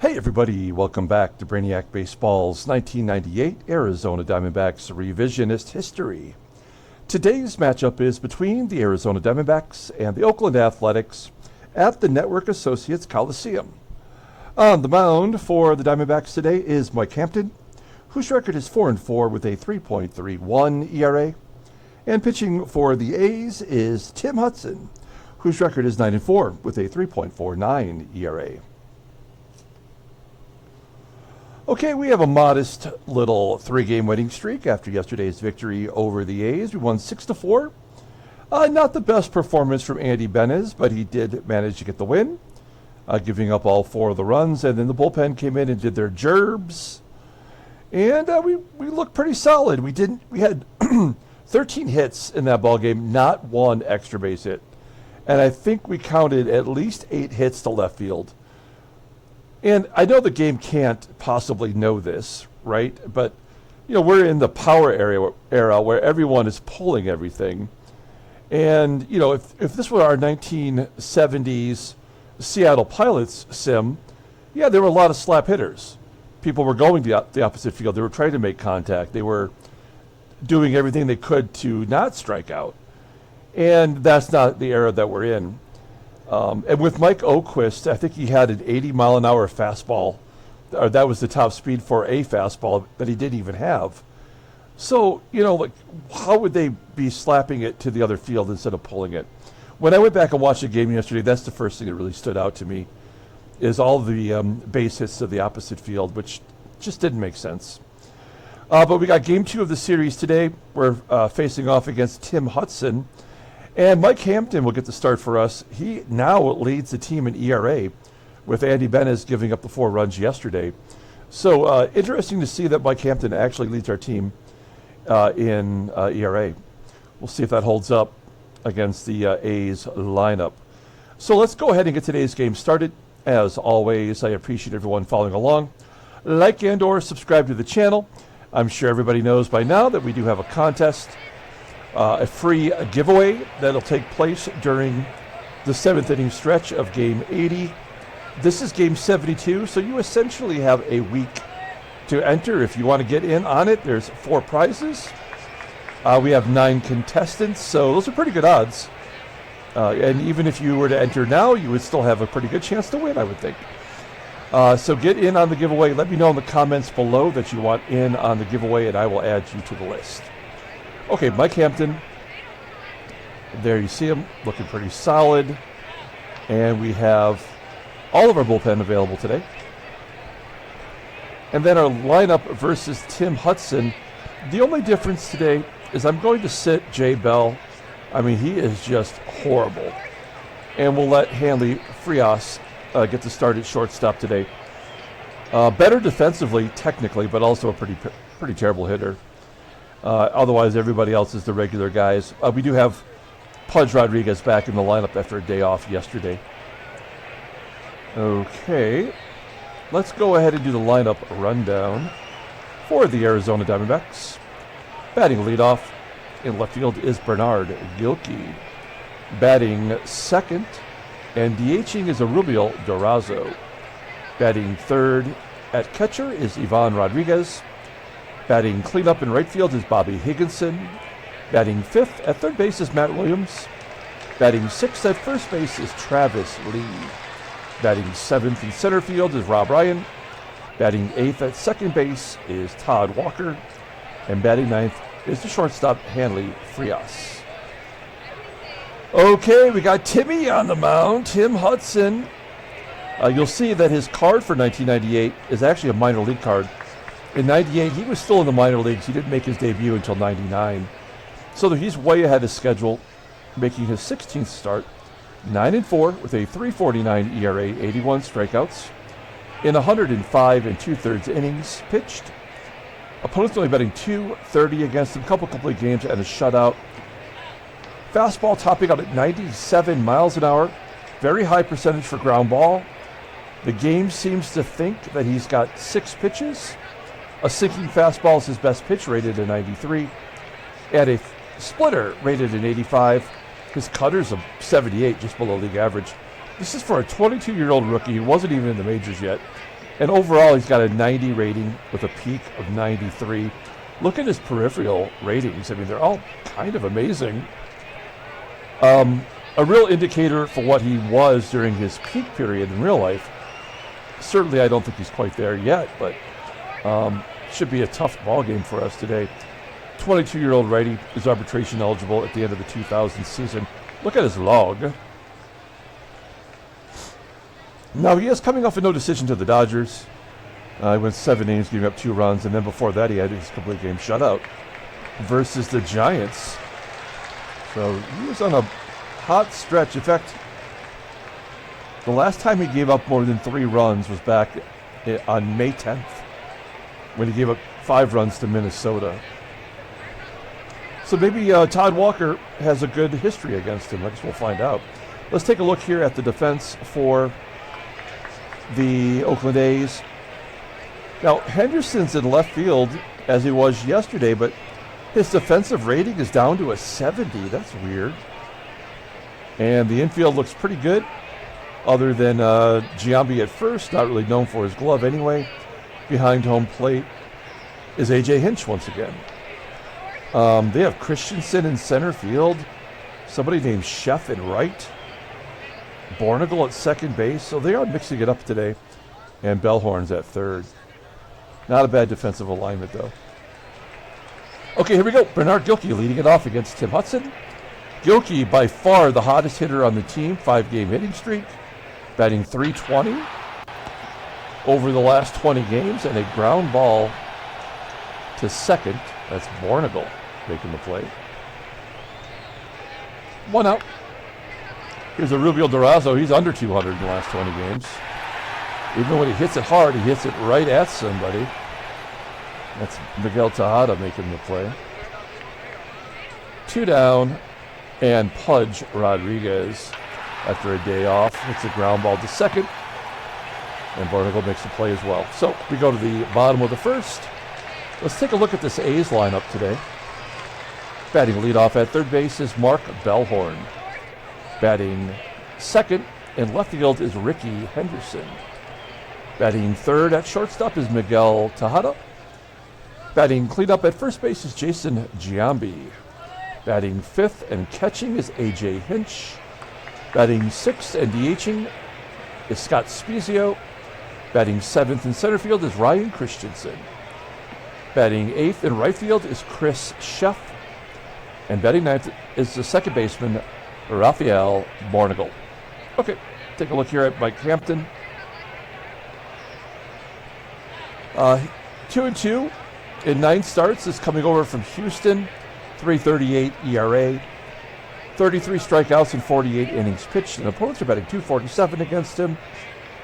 Hey everybody, welcome back to Brainiac Baseball's 1998 Arizona Diamondbacks Revisionist History. Today's matchup is between the Arizona Diamondbacks and the Oakland Athletics at the Network Associates Coliseum. On the mound for the Diamondbacks today is Mike Hampton, whose record is 4-4 with a 3.31 ERA. And pitching for the A's is Tim Hudson, whose record is 9-4 with a 3.49 ERA. Okay, we have a modest little three-game winning streak after yesterday's victory over the A's. We won 6-4. Not the best performance from Andy Benez, but he did manage to get the win, giving up all four of the runs. And then the bullpen came in and did their gerbs. And we looked pretty solid. We had 13 hits in that ball game, not one extra base hit. And I think we counted at least 8 hits to left field. And I know the game can't possibly know this, right? But, you know, we're in the power era where everyone is pulling everything. And, you know, if this were our 1970s Seattle Pilots sim, yeah, there were a lot of slap hitters. People were going to the opposite field. They were trying to make contact. They were doing everything they could to not strike out. And that's not the era that we're in. And with Mike Oquist, I think he had an 80-mile-an-hour fastball. Or that was the top speed for a fastball that he didn't even have. So, you know, like, how would they be slapping it to the other field instead of pulling it? When I went back and watched the game yesterday, that's the first thing that really stood out to me, is all the base hits to the opposite field, which just didn't make sense. But we got Game 2 of the series today. We're facing off against Tim Hudson. And Mike Hampton will get the start for us. He now leads the team in ERA, with Andy Benez giving up the 4 runs yesterday. So interesting to see that Mike Hampton actually leads our team in ERA. We'll see if that holds up against the A's lineup. So let's go ahead and get today's game started. As always, I appreciate everyone following along. Like and or subscribe to the channel. I'm sure everybody knows by now that we do have a contest. A free giveaway that'll take place during the 7th inning stretch of Game 80. This is Game 72, so you essentially have a week to enter. If you want to get in on it, there's 4 prizes. We have 9 contestants, so those are pretty good odds. And even if you were to enter now, you would still have a pretty good chance to win, I would think. So get in on the giveaway. Let me know in the comments below that you want in on the giveaway, and I will add you to the list. Okay, Mike Hampton, there you see him, looking pretty solid. And we have all of our bullpen available today. And then our lineup versus Tim Hudson. The only difference today is I'm going to sit Jay Bell. I mean, he is just horrible. And we'll let Hanley Frias get to start at shortstop today. Better defensively, technically, but also a pretty terrible hitter. Otherwise, everybody else is the regular guys. We do have Pudge Rodriguez back in the lineup after a day off yesterday. Okay, let's go ahead and do the lineup rundown for the Arizona Diamondbacks. Batting leadoff in left field is Bernard GILKEY. Batting second and DHing is Erubiel DURAZO. Batting third at catcher is Ivan Rodriguez. Batting cleanup in right field is Bobby Higginson. Batting fifth at third base is Matt Williams. Batting sixth at first base is Travis Lee. Batting seventh in center field is Rob Ryan. Batting eighth at second base is Todd Walker. And batting ninth is the shortstop Hanley Frias. Okay, we got Timmy on the mound, Tim Hudson. You'll see that his card for 1998 is actually a minor league card. In 98, he was still in the minor leagues. He didn't make his debut until 99. So he's way ahead of schedule, making his 16th start. 9-4 with a 3.49 ERA, 81 strikeouts. In 105 2/3 innings pitched. Opponents only batting .230 against him, a couple complete games and a shutout. Fastball topping out at 97 miles an hour. Very high percentage for ground ball. The game seems to think that he's got 6 pitches. A sinking fastball is his best pitch, rated at 93. And a splitter rated at 85. His cutter's a 78, just below league average. This is for a 22-year-old rookie who wasn't even in the majors yet. And overall, he's got a 90 rating with a peak of 93. Look at his peripheral ratings. I mean, they're all kind of amazing. A real indicator for what he was during his peak period in real life. Certainly, I don't think he's quite there yet, but should be a tough ball game for us today. 22-year-old righty is arbitration eligible at the end of the 2000 season. Look at his log. Now, he is coming off a no decision to the Dodgers. He went 7 innings, giving up 2 runs, and then before that, he had his complete game shutout versus the Giants. So he was on a hot stretch. In fact, the last time he gave up more than 3 runs was back on May 10th when he gave up 5 runs to Minnesota. So maybe Todd Walker has a good history against him. I guess we'll find out. Let's take a look here at the defense for the Oakland A's. Now, Henderson's in left field as he was yesterday, but his defensive rating is down to a 70. That's weird. And the infield looks pretty good, other than GIAMBI at first, not really known for his glove anyway. Behind home plate is HINCH once again. They have Christensen in center field, somebody named SHEFF in right, BOURNIGAL at second base, so they are mixing it up today, and BELLHORN's at third. Not a bad defensive alignment, though. Okay, here we go. Bernard GILKEY leading it off against Tim Hudson. GILKEY, by far the hottest hitter on the team, 5-game hitting streak, batting .320 over the last 20 games, and a ground ball to second. That's BOURNIGAL making the play. 1 out. Here's Erubiel DURAZO. He's under 200 in the last 20 games. Even when he hits it hard, he hits it right at somebody. That's Miguel TEJADA making the play. 2 down, and Pudge Rodriguez, after a day off, hits a ground ball to second, and BOURNIGAL makes the play as well. So we go to the bottom of the first. Let's take a look at this A's lineup today. Batting leadoff at third base is Mark BELLHORN. Batting second in left field is Rickey Henderson. Batting third at shortstop is Miguel TEJADA. Batting cleanup at first base is Jason GIAMBI. Batting fifth and catching is HINCH. Batting sixth and DHing is Scott SPIEZIO. Batting seventh in center field is Ryan Christensen. Batting eighth in right field is Chris SHEFF. And batting ninth is the second baseman, Rafael BOURNIGAL. Okay, take a look here at Mike Hampton. 2-2 in 9 starts is coming over from Houston. 3.38 ERA. 33 strikeouts in 48 innings pitched, and opponents are batting .247 against him.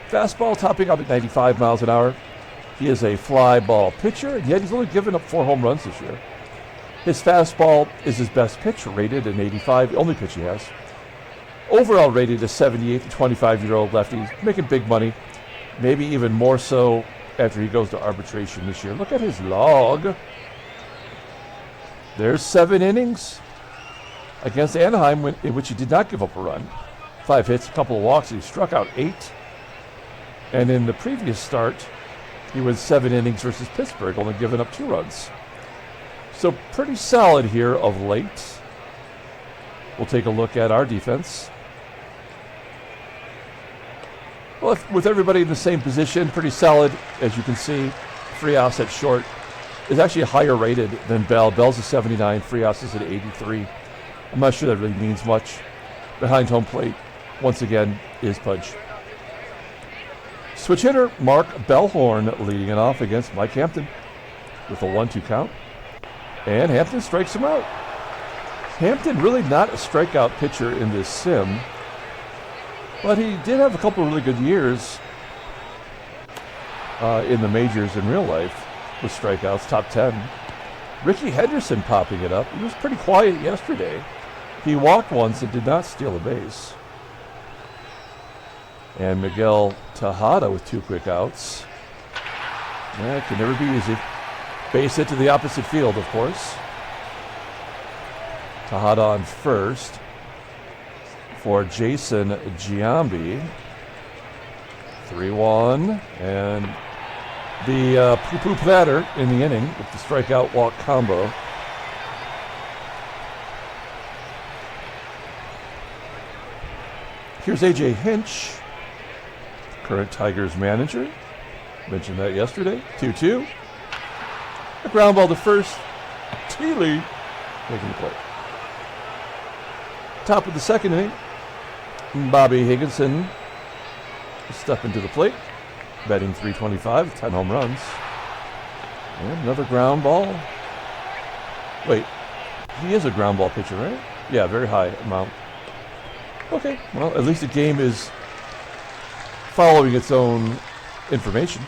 Fastball topping up at 95 miles an hour. He is a fly ball pitcher, and yet he's only given up 4 home runs this year. His fastball is his best pitch, rated an 85, the only pitch he has. Overall rated a 78, the 25-year-old lefty, making big money, maybe even more so after he goes to arbitration this year. Look at his log. There's 7 innings against Anaheim in which he did not give up a run. 5 hits, a couple of walks, he struck out 8. And in the previous start, he went 7 innings versus Pittsburgh, only giving up 2 runs. So pretty solid here of late. We'll take a look at our defense. Well, with everybody in the same position, pretty solid, as you can see. Frias at short is actually higher rated than Bell. Bell's a 79, Frias is at 83. I'm not sure that really means much. Behind home plate, once again, is Pudge. Switch hitter, Mark BELLHORN leading it off against Mike Hampton with a 1-2 count. And Hampton strikes him out. Hampton really not a strikeout pitcher in this sim, but he did have a couple of really good years in the majors in real life with strikeouts, top 10. Rickey Henderson popping it up. He was pretty quiet yesterday. He walked once and did not steal a base. And Miguel TEJADA with 2 quick outs. Yeah, it can never be easy. Base hit to the opposite field, of course. TEJADA on first for Jason GIAMBI. 3-1. And the poo-poo platter in the inning with the strikeout walk combo. Here's A.J. Hinch, current Tigers manager. Mentioned that yesterday. 2-2. A ground ball to first. Teely making the play. Top of the second inning. Bobby Higginson step into the plate. Batting .325, 10 home runs. And another ground ball. Wait, he is a ground ball pitcher, right? Yeah, very high amount. Okay, well, at least the game is following its own information.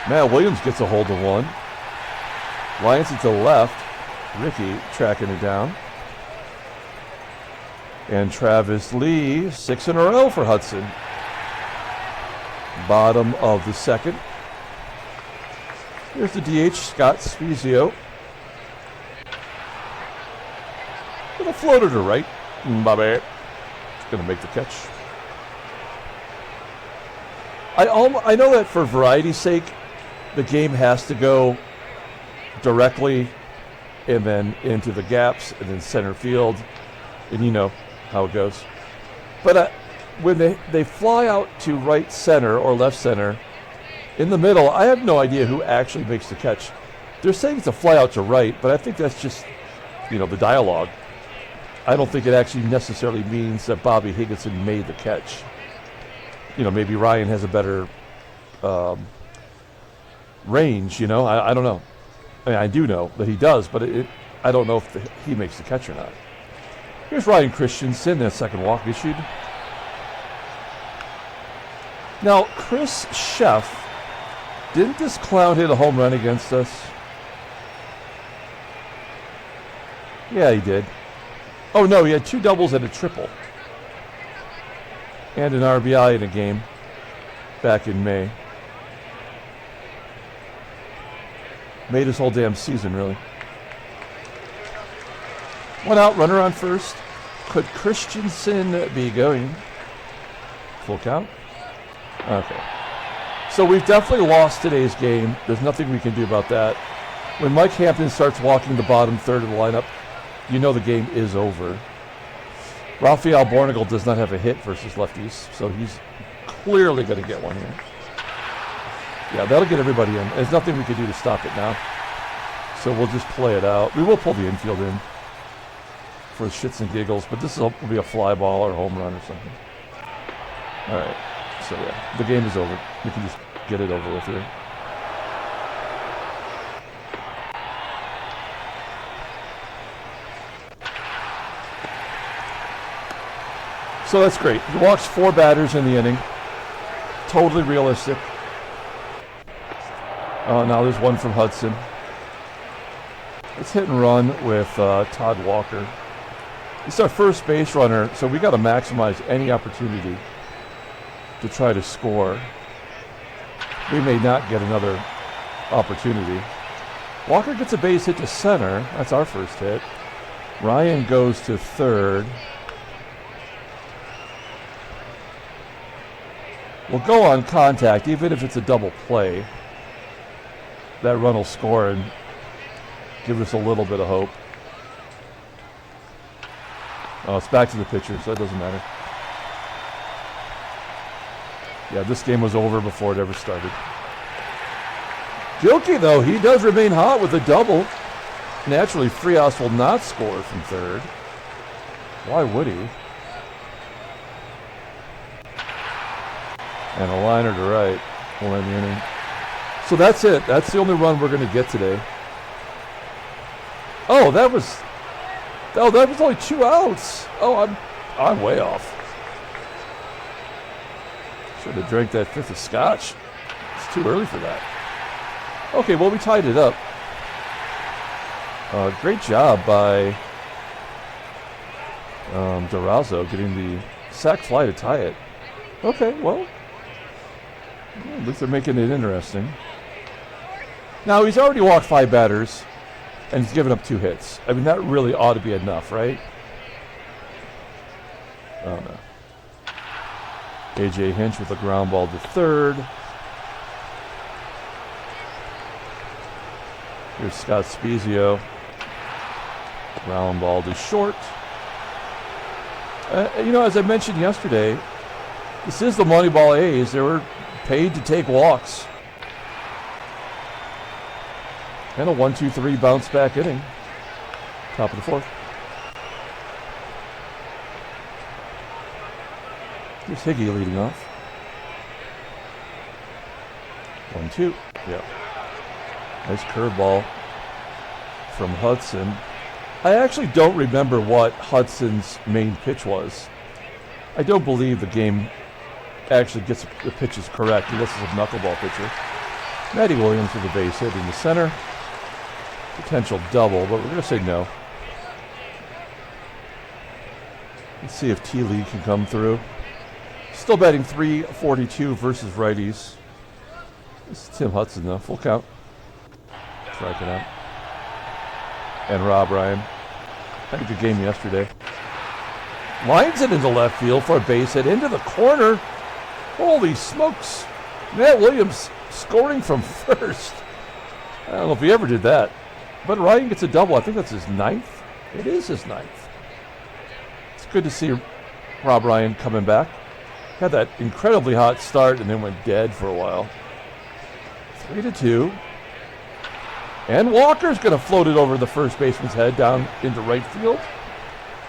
Matt Williams gets a hold of one. Lines it to the left. Rickey tracking it down. And Travis Lee, 6 in a row for Hudson. Bottom of the second. Here's the DH, Scott SPIEZIO. With a floater to right. Bobby. It's going to make the catch. I know that for variety's sake, the game has to go directly and then into the gaps and then center field. And you know how it goes. But when they fly out to right center or left center, in the middle, I have no idea who actually makes the catch. They're saying it's a fly out to right, but I think that's just, the dialogue. I don't think it actually necessarily means that Bobby Higginson made the catch. Maybe Ryan has a better range, I don't know. I mean, I do know that he does, but I don't know if he makes the catch or not. Here's Ryan Christensen, that second walk issued. Now, Chris SHEFF, didn't this clown hit a home run against us? Yeah, he did. Oh, no, he had 2 doubles and a triple. And an RBI in a game back in May. Made his whole damn season, really. 1 out, runner on first. Could Christensen be going? Full count? Okay. So we've definitely lost today's game. There's nothing we can do about that. When Mike Hampton starts walking the bottom third of the lineup, the game is over. Rafael BOURNIGAL does not have a hit versus lefties, so he's clearly going to get one here. Yeah, that'll get everybody in. There's nothing we can do to stop it now. So we'll just play it out. We will pull the infield in for shits and giggles, but this will be a fly ball or a home run or something. All right. So, yeah, the game is over. We can just get it over with here. So that's great. He walks 4 batters in the inning. Totally realistic. Now there's one from Hudson. Let's hit and run with Todd Walker. He's our first base runner, so we got to maximize any opportunity to try to score. We may not get another opportunity. Walker gets a base hit to center. That's our first hit. Ryan goes to third. We'll go on contact, even if it's a double play. That run will score and give us a little bit of hope. Oh, it's back to the pitcher, so it doesn't matter. Yeah, this game was over before it ever started. GILKEY, though, he does remain hot with a double. Naturally, Frias will not score from third. Why would he? And a liner to right. We'll end the inning. So that's it. That's the only run we're going to get today. Oh, that was only 2 outs. Oh, I'm way off. Should have drank that 5th of scotch. It's too early for that. Okay, well, we tied it up. Great job by DURAZO getting the sac fly to tie it. Okay, well, at least they're making it interesting. Now, he's already walked 5 batters, and he's given up 2 hits. I mean, that really ought to be enough, right? Oh, no. A.J. Hinch with a ground ball to third. Here's Scott SPIEZIO. Ground ball to short. You know, as I mentioned yesterday, this is the Moneyball A's. They were paid to take walks. And a 1-2-3 bounce back inning. Top of the fourth. Here's Higgins leading off. 1-2. Yeah. Nice curveball from Hudson. I actually don't remember what Hudson's main pitch was. I don't believe the game actually gets the pitches correct. This is a knuckleball pitcher. Matty Williams with a base hit in the center. Potential double, but we're going to say no. Let's see if T-Lee can come through. Still batting .342 versus righties. This is Tim Hudson, though. Full count. Striking out. And Rob Ryan. Had a good game yesterday. Lines it into left field for a base hit into the corner. Holy smokes. Matt Williams scoring from first. I don't know if he ever did that. But Ryan gets a double. I think that's his ninth. It is his ninth. It's good to see Rob Ryan coming back. Had that incredibly hot start and then went dead for a while. 3-2. And Walker's going to float it over the first baseman's head down into right field.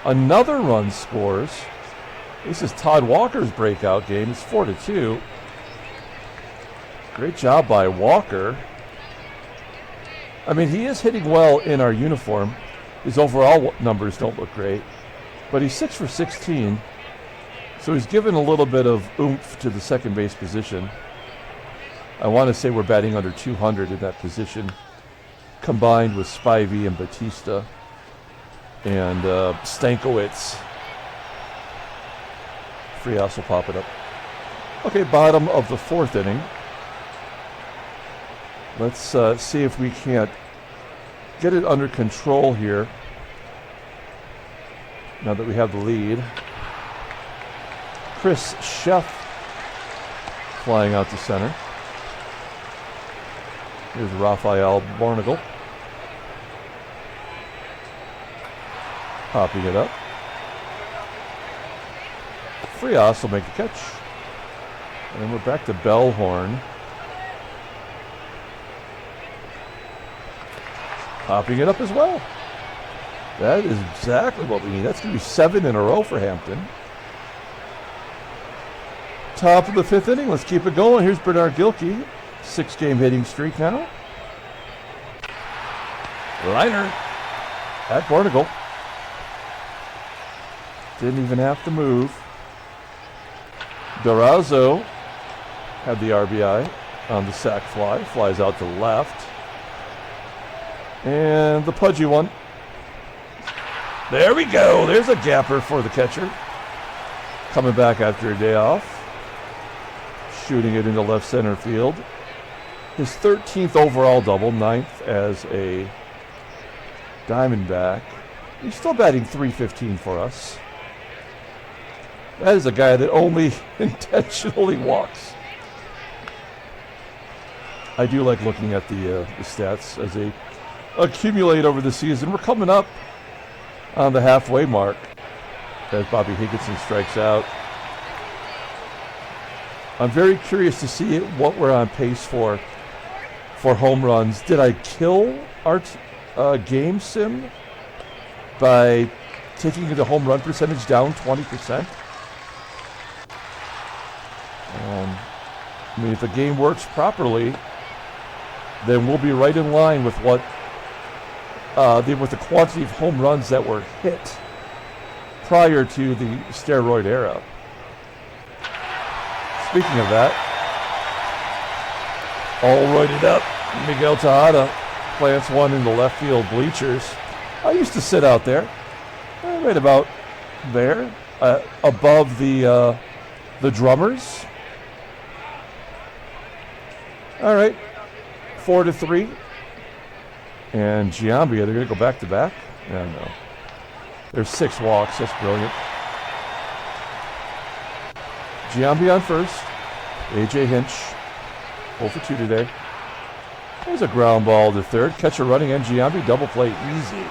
Another run scores. This is Todd Walker's breakout game. It's 4-2. Great job by Walker. I mean, he is hitting well in our uniform. His overall numbers don't look great. But he's 6 for 16. So he's given a little bit of oomph to the second base position. I want to say we're batting under 200 in that position, combined with Spivey and Batista and Stankiewicz. Frias will pop it up. Okay, bottom of the fourth inning. Let's see if we can't get it under control here now that we have the lead. Chris SHEFF flying out to center. Here's Rafael BOURNIGAL. Popping it up. Frias will make the catch. And then we're back to BELLHORN. Popping it up as well. That is exactly what we need. That's going to be 7 in a row for Hampton. Top of the fifth inning. Let's keep it going. Here's Bernard GILKEY. 6-game hitting streak now. Liner at BOURNIGAL. Didn't even have to move. DURAZO had the RBI on the sac fly. Flies out to left. And the pudgy one. There we go. There's a gapper for the catcher. Coming back after a day off. Shooting it into left center field. His 13th overall double, 9th as a Diamondback. He's still batting .315 for us. That is a guy that only intentionally walks. I do like looking at the stats as they accumulate over the season. We're coming up on the halfway mark as Bobby Higginson strikes out. I'm very curious to see what we're on pace for home runs. Did I kill our game sim by taking the home run percentage down 20%? I mean, if the game works properly, then we'll be right in line with what with the quantity of home runs that were hit prior to the steroid era. Speaking of that, all roided up, Miguel TEJADA plants one in the left field bleachers. I used to sit out there, right about there, above the drummers. All right, 4-3. And GIAMBI, they're going to go back to back? Yeah, no. There's 6 walks. That's brilliant. GIAMBI on first. AJ Hinch, 0 for 2 today. There's a ground ball to third. Catcher running and GIAMBI, double play, easy.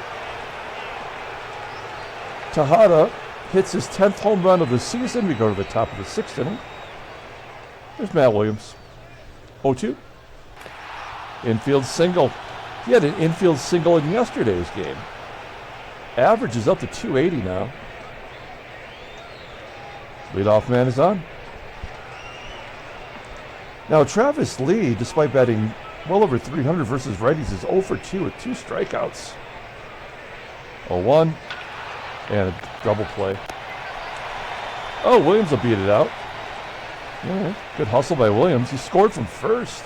TEJADA hits his 10th home run of the season. We go to the top of the 6th inning. There's Matt Williams, 0-2. Infield single. He had an infield single in yesterday's game. Average is up to 280 now. Leadoff man is on. Now Travis Lee, despite batting well over 300 versus righties, is 0 for 2 with 2 strikeouts. 0-1 and a double play. Oh, Williams will beat it out. Yeah, good hustle by Williams. He scored from first.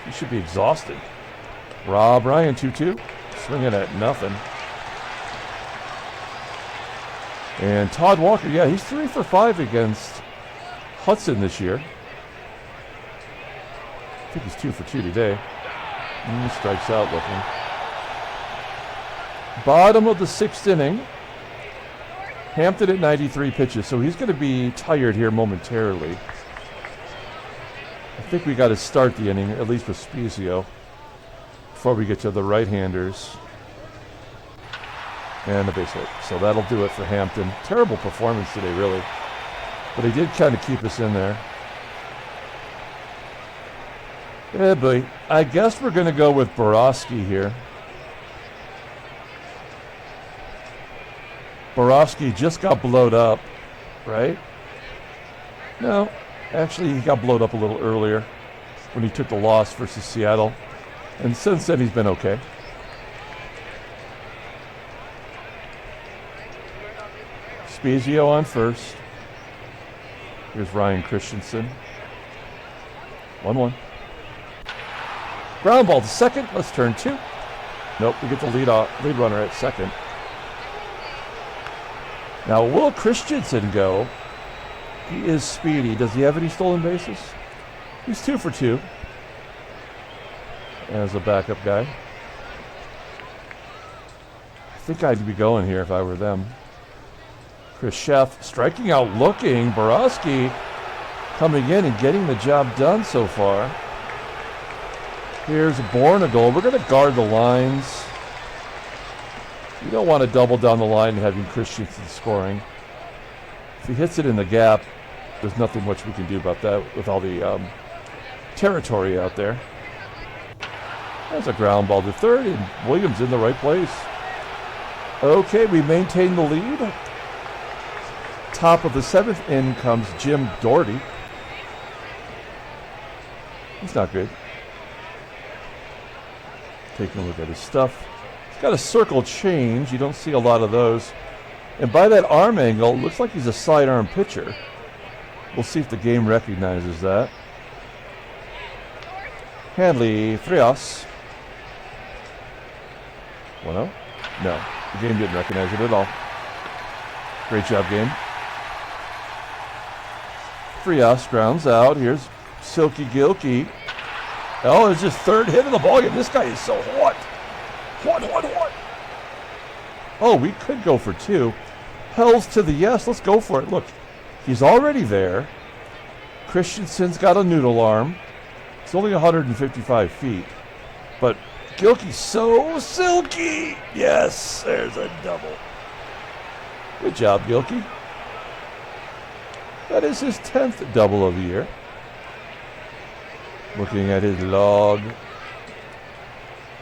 He should be exhausted. Rob Ryan, 2-2. Swinging at nothing. And Todd Walker, yeah, he's 3 for 5 against Hudson this year. I think he's 2 for 2 today. And he strikes out looking. Bottom of the 6th inning. Hampton at 93 pitches, so he's going to be tired here momentarily. I think we got to start the inning, at least with SPIEZIO, before we get to the right-handers. And the base hit. So that'll do it for Hampton. Terrible performance today, really. But he did kind of keep us in there. Yeah, but I guess we're going to go with Borowski here. Borowski just got blowed up, right? No, actually he got blowed up a little earlier when he took the loss versus Seattle. And since then he's been okay. SPIEZIO on first. Here's Ryan Christensen. 1-1. Ground ball to second. Let's turn 2. Nope, we get the lead runner at second. Now, will Christensen go? He is speedy. Does he have any stolen bases? He's 2 for 2 as a backup guy. I think I'd be going here if I were them. Chris SHEFF striking out looking. Borowski coming in and getting the job done so far. Here's BOURNIGAL. We're going to guard the lines. You don't want to double down the line and having Christensen scoring. If he hits it in the gap, there's nothing much we can do about that with all the territory out there. There's a ground ball to third, and Williams in the right place. Okay, we maintain the lead. Top of the 7th, in comes Jim Doherty. He's not good. Taking a look at his stuff. He's got a circle change. You don't see a lot of those. And by that arm angle, it looks like he's a sidearm pitcher. We'll see if the game recognizes that. Hanley Frias. 1-0? No, the game didn't recognize it at all. Great job, game. Frias grounds out. Here's Silky GILKEY. Oh, it's his 3rd hit of the ballgame. This guy is so hot. Hot. Oh, we could go for 2. Hells to the yes. Let's go for it. Look, he's already there. Christensen's got a noodle arm. It's only 155 feet. But GILKEY's so silky. Yes, there's a double. Good job, GILKEY. That is his 10th double of the year. Looking at his log.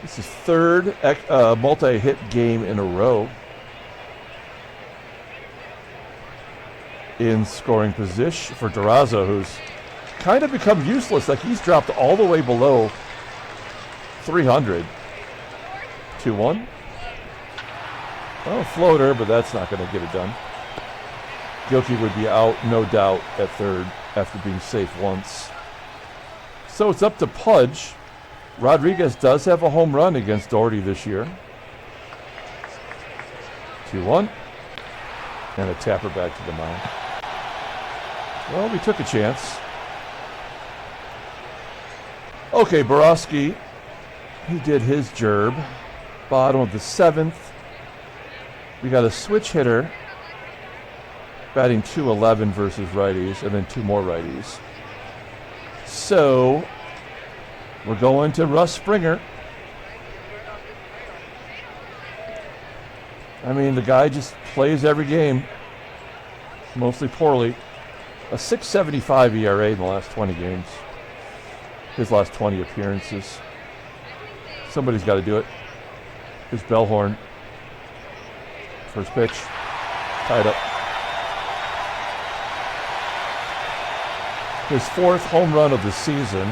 This is 3rd multi-hit game in a row. In scoring position for DURAZO, who's kind of become useless. Like, he's dropped all the way below 300. 2-1. Well, floater, but that's not going to get it done. GILKEY would be out, no doubt, at 3rd after being safe once. So it's up to Pudge. Rodriguez does have a home run against Doherty this year. 2-1. And a tapper back to the mound. Well, we took a chance. Okay, Borowski. He did his gerb. Bottom of the 7th. We got a switch hitter. batting .211 versus righties, and then 2 more righties. So we're going to Russ Springer. I mean, the guy just plays every game, mostly poorly. A 6.75 ERA in the last 20 games. His last 20 appearances. Somebody's got to do it. Here's BELLHORN. First pitch. Tied up. His 4th home run of the season.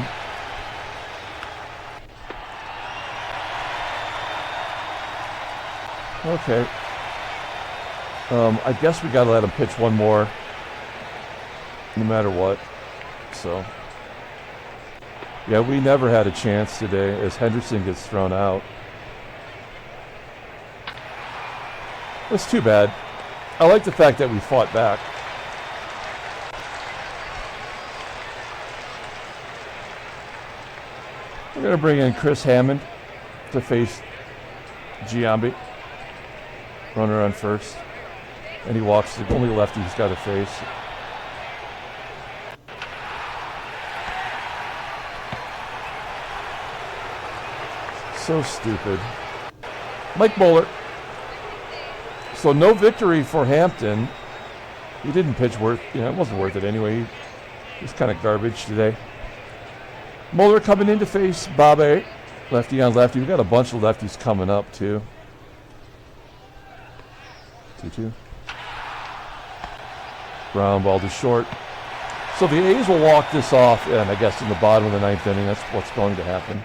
Okay. I guess we got to let him pitch one more, no matter what. So, yeah, we never had a chance today as Henderson gets thrown out. That's too bad. I like the fact that we fought back. We're going to bring in Chris Hammond to face GIAMBI. Runner on first. And he walks the only lefty he's got to face. So stupid. Mike Bowler. So no victory for Hampton. He didn't pitch worth, it wasn't worth it anyway. He was kind of garbage today. Moeller coming in to face Babe. Lefty on lefty. We've got a bunch of lefties coming up too. 2-2. Ground ball to short. So the A's will walk this off, and I guess in the bottom of the 9th inning, that's what's going to happen.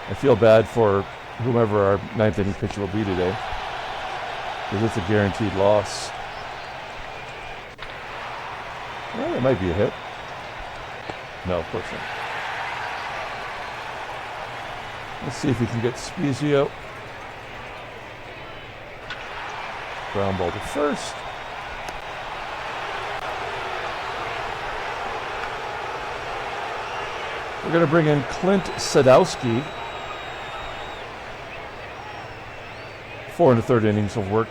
I feel bad for whomever our 9th inning pitcher will be today, because it's a guaranteed loss. Well, it might be a hit. No, of course not. Let's see if we can get SPIEZIO. Ground ball to first. We're going to bring in Clint Sadowski. 4 1/3 innings of work.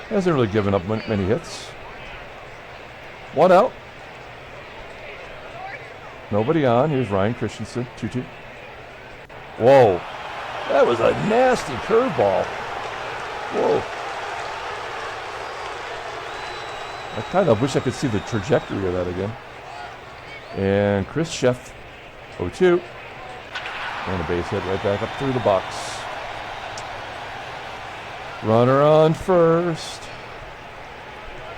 Hasn't really given up many hits. 1 out. Nobody on. Here's Ryan Christensen. 2-2. Whoa. That was a nasty curveball. Whoa. I kind of wish I could see the trajectory of that again. And Chris SHEFF, 0-2. And a base hit right back up through the box. Runner on first.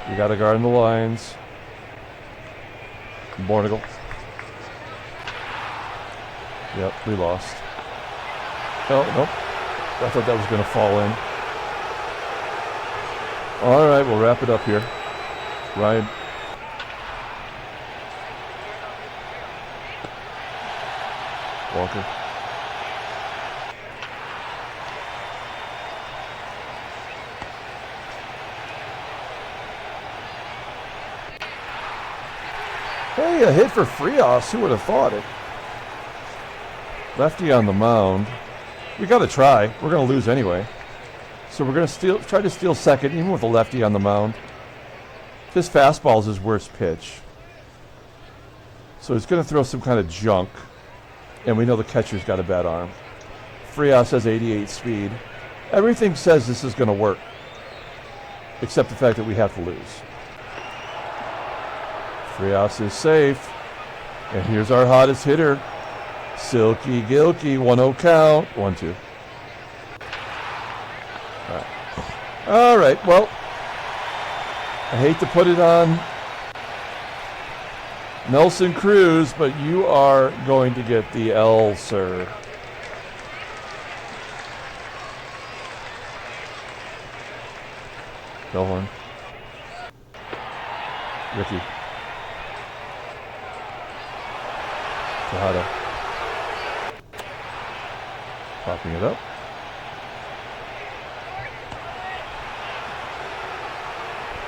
You got to guard in the lines. BOURNIGAL. Yep, we lost. Oh, nope. I thought that was going to fall in. All right, we'll wrap it up here. Ryan. Walker. Hey, a hit for Frias. Who would have thought it? Lefty on the mound. We got to try. We're going to lose anyway. So we're going to try to steal second, even with a lefty on the mound. His fastball is his worst pitch. So he's going to throw some kind of junk. And we know the catcher's got a bad arm. Frias has 88 speed. Everything says this is going to work. Except the fact that we have to lose. Frias is safe. And here's our hottest hitter. Silky Gilkey, 1-0 count. 1-2. All right, well, I hate to put it on Nelson Cruz, but you are going to get the L, sir. BELLHORN. Rickey. TEJADA. Popping it up.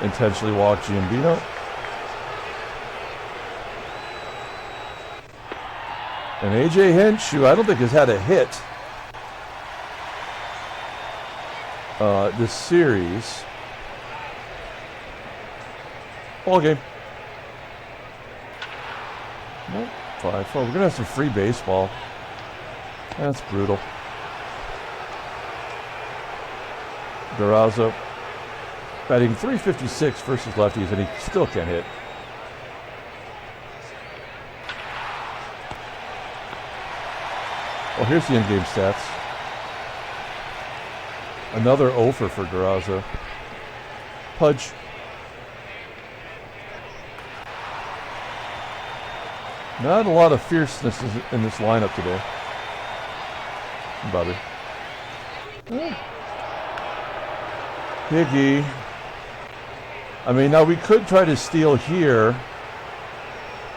Intentionally walked Gambino. And A.J. Hinch, who I don't think has had a hit this series. Ball game. Nope. 5-4. We're going to have some free baseball. That's brutal. DURAZO batting .356 versus lefties, and he still can't hit. Oh, here's the in-game stats. Another offer for DURAZO. Pudge. Not a lot of fierceness in this lineup today. Bobby. Higgy. I mean, now we could try to steal here,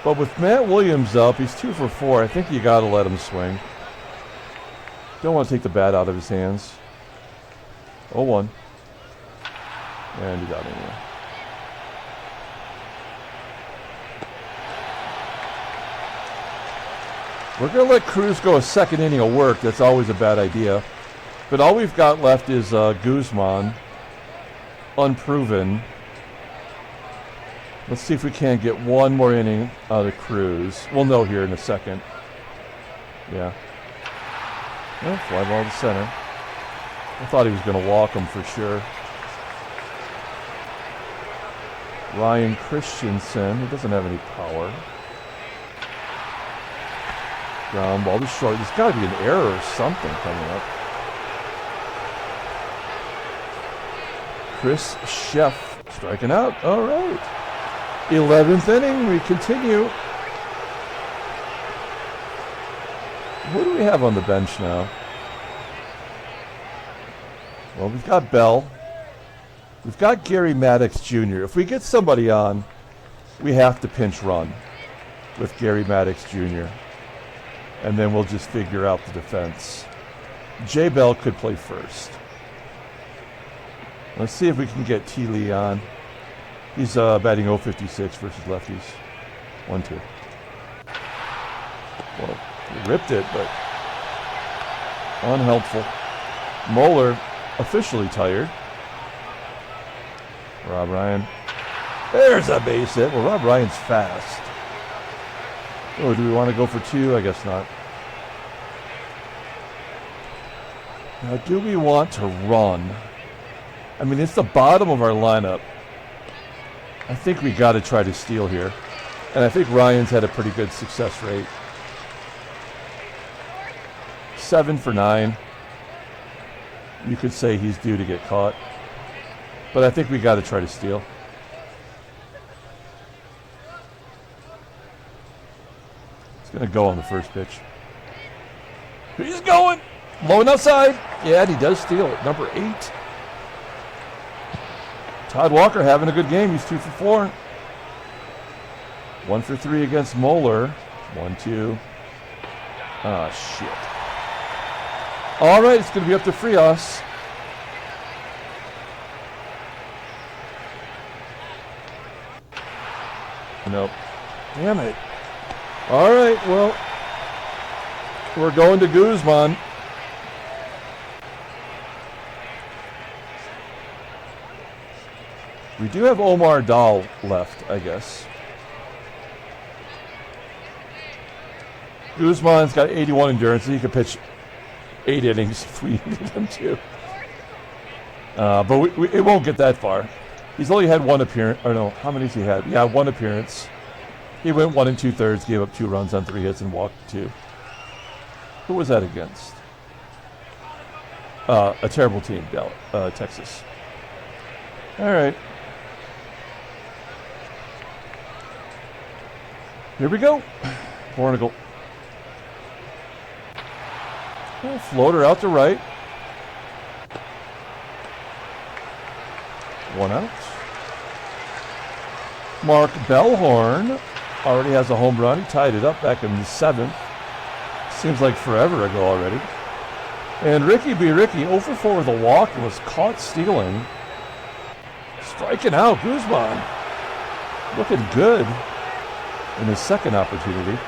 but with Matt Williams up, he's 2 for 4. I think you got to let him swing. Don't want to take the bat out of his hands. 0-1. And he got in there. We're going to let Cruz go a second inning of work. That's always a bad idea. But all we've got left is Guzman. Unproven. Let's see if we can't get one more inning out of Cruz. We'll know here in a second. Yeah. Well, fly ball to center. I thought he was going to walk him for sure. Ryan Christensen, he doesn't have any power. Ground ball to short. There's got to be an error or something coming up. Chris SHEFF striking out. All right. 11th inning. We continue. Who do we have on the bench now? Well, we've got Bell. We've got Gary Maddox Jr. If we get somebody on, we have to pinch run with Gary Maddox Jr. And then we'll just figure out the defense. J. Bell could play first. Let's see if we can get T. Lee on. He's batting .056 versus lefties. 1-2. Well, he ripped it, but unhelpful. Moeller officially tired. Rob Ryan. There's a base hit. Well, Rob Ryan's fast. Oh, do we want to go for 2? I guess not. Now, do we want to run? I mean, it's the bottom of our lineup. I think we got to try to steal here. And I think Ryan's had a pretty good success rate. 7 for 9. You could say he's due to get caught. But I think we got to try to steal. He's going to go on the first pitch. He's going! Low and outside. Yeah, and he does steal it. Number 8. Todd Walker having a good game. He's 2 for 4. 1 for 3 against Moeller. 1-2. Ah, shit. All right, it's going to be up to Frias. Nope. Damn it. All right, well, we're going to Guzman. We do have Omar Dahl left, I guess. Guzman's got 81 endurance, so he could pitch 8 innings if we needed him to. But it won't get that far. He's only had 1 appearance. Or no, how many has he had? Yeah, 1 appearance. He went 1 2/3, gave up 2 runs on 3 hits and walked 2. Who was that against? A terrible team, Texas. All right. Here we go. BOURNIGAL. Oh, floater out to right. 1 out. Mark BELLHORN already has a home run. He tied it up back in the 7th. Seems like forever ago already. And Rickey 0 for 4 with a walk and was caught stealing. Striking out Guzman. Looking good in his second opportunity.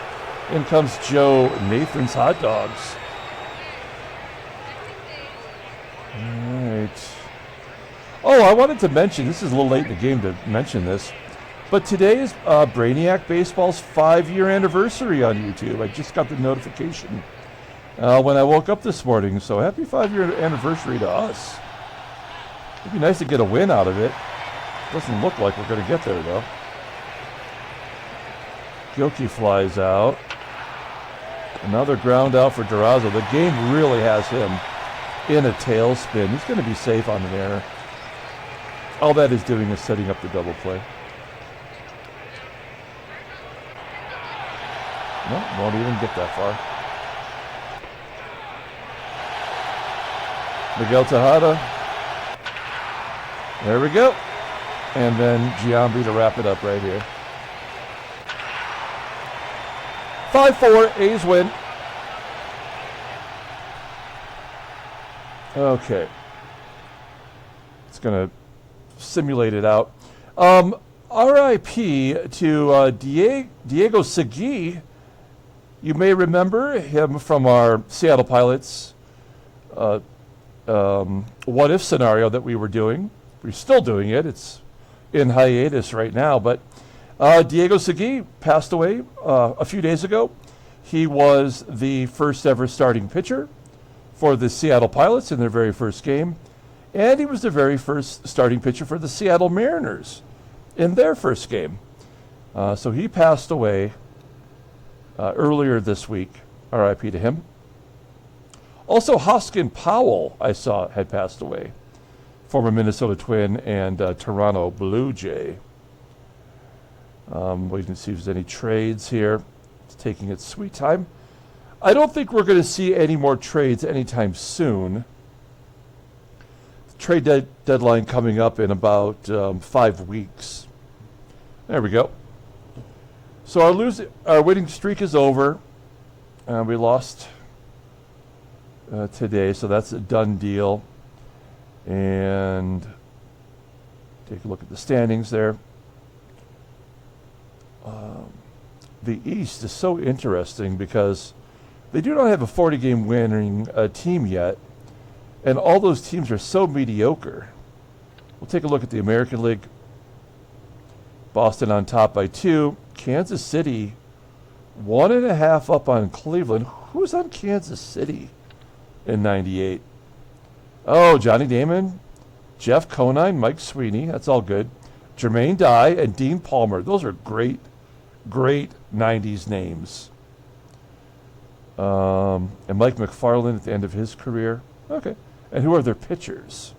In comes Joe Nathan's Hot Dogs. All right. Oh, I wanted to mention, this is a little late in the game to mention this. But today is Brainiac Baseball's 5-year anniversary on YouTube. I just got the notification when I woke up this morning. So happy 5-year anniversary to us. It'd be nice to get a win out of it. Doesn't look like we're going to get there, though. GILKEY flies out. Another ground out for DURAZO. The game really has him in a tailspin. He's going to be safe on an error. All that is doing is setting up the double play. No, won't even get that far. Miguel TEJADA. There we go. And then GIAMBI to wrap it up right here. 5-4, A's win. Okay. It's going to simulate it out. R.I.P. to Diego Segui. You may remember him from our Seattle Pilots what-if scenario that we were doing. We're still doing it. It's in hiatus right now. But Diego Segui passed away a few days ago. He was the first ever starting pitcher for the Seattle Pilots in their very first game. And he was the very first starting pitcher for the Seattle Mariners in their first game. So he passed away earlier this week. R.I.P. to him. Also, Hoskin Powell, I saw, had passed away. Former Minnesota Twin and Toronto Blue Jay. Waiting to see if there's any trades here. It's taking its sweet time. I don't think we're going to see any more trades anytime soon. Trade deadline coming up in about 5 weeks. There we go. So our winning streak is over. We lost today, so that's a done deal. And take a look at the standings there. The East is so interesting because they do not have a 40-game winning team yet, and all those teams are so mediocre. We'll take a look at the American League. Boston on top by 2. Kansas City 1.5 up on Cleveland. Who's on Kansas City in 98? Oh, Johnny Damon, Jeff Conine, Mike Sweeney. That's all good. Jermaine Dye and Dean Palmer. Those are great 90s names. And Mike McFarland at the end of his career. Okay. And who are their pitchers?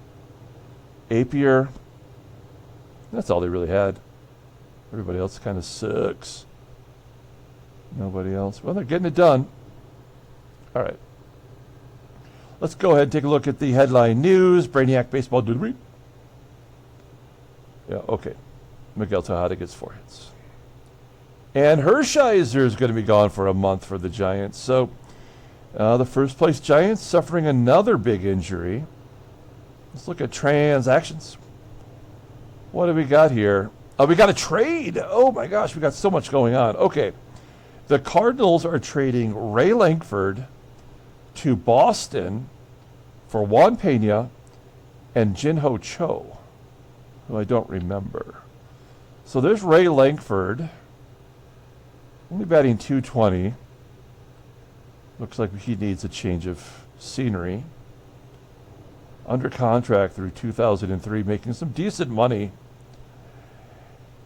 Apier. That's all they really had. Everybody else kind of sucks. Nobody else. Well, they're getting it done. All right. Let's go ahead and take a look at the headline news. Brainiac Baseball, do we? Yeah, okay. Miguel TEJADA gets 4 hits. And Hershiser is going to be gone for a month for the Giants. So the first place Giants suffering another big injury. Let's look at transactions. What do we got here? Oh, we got a trade. Oh my gosh, we got so much going on. Okay. The Cardinals are trading Ray Lankford to Boston for Juan Pena and Jinho Cho, who I don't remember. So there's Ray Lankford, only batting .220. Looks like he needs a change of scenery. Under contract through 2003, making some decent money.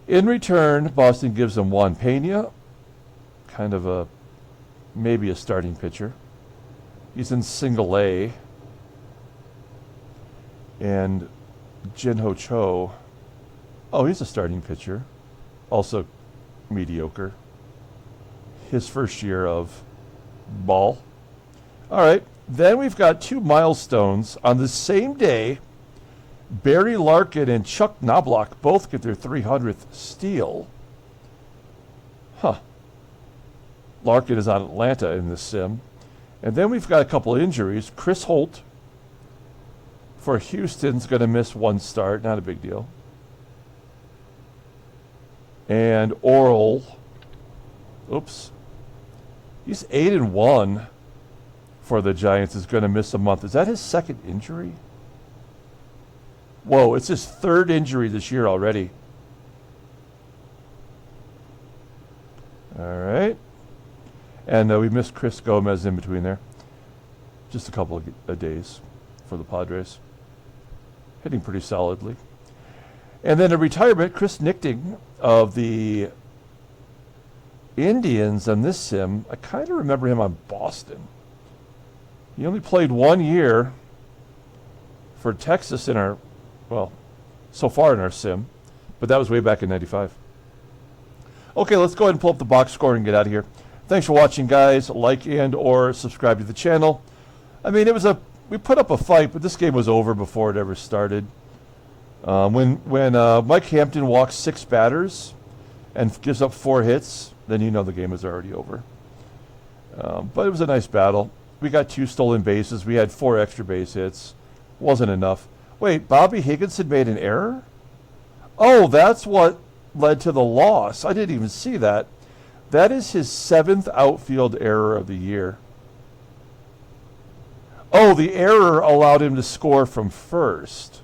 In return, Boston gives him Juan Pena, kind of maybe a starting pitcher. He's in single A. And Jinho Cho, oh, he's a starting pitcher. Also mediocre. His first year of ball. All right. Then we've got 2 milestones. On the same day, Barry Larkin and Chuck Knobloch both get their 300th steal. Huh. Larkin is on Atlanta in this sim. And then we've got a couple injuries. Chris Holt for Houston's going to miss 1 start. Not a big deal. And Oral, oops, he's 8-1 for the Giants, is going to miss a month. Is that his 2nd injury? Whoa, it's his 3rd injury this year already. And we missed Chris Gomez in between there. Just a couple of days for the Padres. Hitting pretty solidly. And then a retirement, Chris Nichting of the Indians on this sim. I kind of remember him on Boston. He only played 1 year for Texas in our, well, so far in our sim, but that was way back in '95. Okay, let's go ahead and pull up the box score and get out of here. Thanks for watching, guys. Like and or subscribe to the channel. I mean, we put up a fight, but this game was over before it ever started. When Mike Hampton walks 6 batters and gives up 4 hits, then you know the game is already over. But it was a nice battle. We got 2 stolen bases. We had 4 extra base hits. Wasn't enough. Wait, Bobby Higginson made an error? Oh, that's what led to the loss. I didn't even see that. That is his 7th outfield error of the year. Oh, the error allowed him to score from first.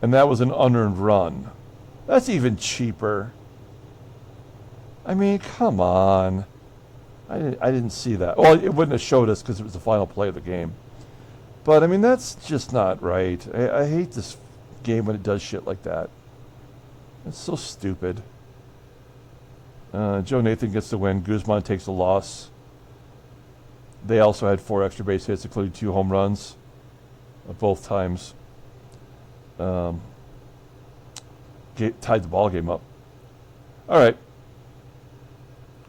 And that was an unearned run. That's even cheaper. I mean, come on. I didn't see that. Well, it wouldn't have showed us because it was the final play of the game. But, I mean, that's just not right. I hate this game when it does shit like that. It's so stupid. Joe Nathan gets the win. Guzman takes the loss. They also had 4 extra base hits, including 2 home runs. Both times. Tied the ball game up. All right.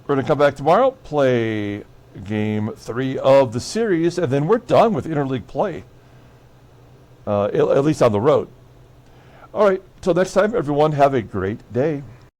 We're going to come back tomorrow, play game 3 of the series, and then we're done with interleague play. At least on the road. All right. Till next time, everyone, have a great day.